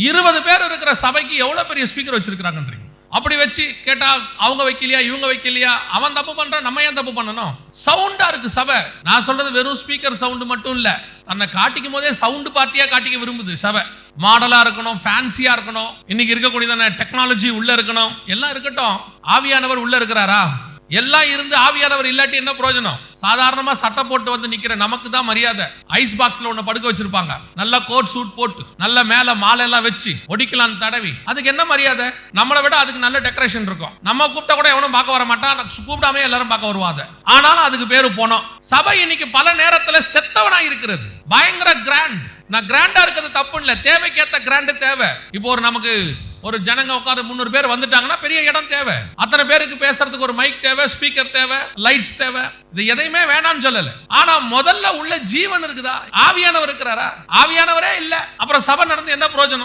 20 பேர் இருக்கிற சபைக்கு எவ்வளவு பெரிய ஸ்பீக்கர் வச்சிருக்காங்கன்றீங்க. அப்படி வச்சு கேட்டா அவங்க வைக்கலையா, இவங்க வைக்கலையா, அவன் தப்பு பண்றான், நம்ம ஏன் தப்பு பண்ணணும்? சவுண்டா இருக்கு சபை. நான் சொல்றது வெறும் ஸ்பீக்கர் சவுண்ட் மட்டும் இல்ல, தன்னை காட்டிக்கும் போதே சவுண்ட் பார்ட்டியா காட்டிக்க விரும்புது சபை. மாடலா இருக்கணும், ஃபேன்சியா இருக்கணும், இன்னைக்கு இருக்கக்கூடியதான டெக்னாலஜி உள்ள இருக்கணும், எல்லாம் இருக்கட்டும். ஆவியானவர் உள்ள இருக்கிறாரா? எல்லாம் இருந்து ஆவியானவர் இல்லாட்டி என்ன பிரயோஜனம்? சாதாரணமா சட்டை போட்டு வந்து நிக்கிற நமக்கு தான் மரியாதை. ஐஸ் பாக்ஸ்ல ஒண்ணு படுக்க வச்சிருப்பாங்க, நல்ல கோட் சூட் போட்டு நல்ல மேல மாலை எல்லாம் வச்சு ஒடிக்கலாம் தடவி, அதுக்கு என்ன மரியாதை? நம்மளை விட அதுக்கு நல்ல டெக்கரேஷன் இருக்கும். நம்ம கூப்பிட்டா கூட எவனும் பார்க்க வர மாட்டான், கூப்பிடாம எல்லாரும் பார்க்க வருவாங்க. ஆனாலும் அதுக்கு பேரு போனோம். சபை இன்னைக்கு பல நேரத்துல செத்தவனா இருக்கிறது. பயங்கர கிராண்ட். நான் கிராண்டா இருக்கிறது தப்பு இல்லை, தேவைக்கேற்ற கிராண்ட் தேவை. இப்போ ஒரு நமக்கு ஒரு ஜனங்க உட்காந்து 300 பேர் வந்துட்டாங்கன்னா பெரிய இடம் தேவை. அத்தனை பேருக்கு பேசுறதுக்கு ஒரு மைக் தேவை, ஸ்பீக்கர் தேவை, லைட்ஸ் தேவை. இது எதையுமே வேணாம்னு சொல்லல. ஆனா முதல்ல உள்ள ஜீவன் இருக்குதா? ஆவியானவர் இருக்கிறாரா? ஆவியானவரே இல்ல, அப்புறம் சபை நடந்து என்ன பிரயோஜனம்?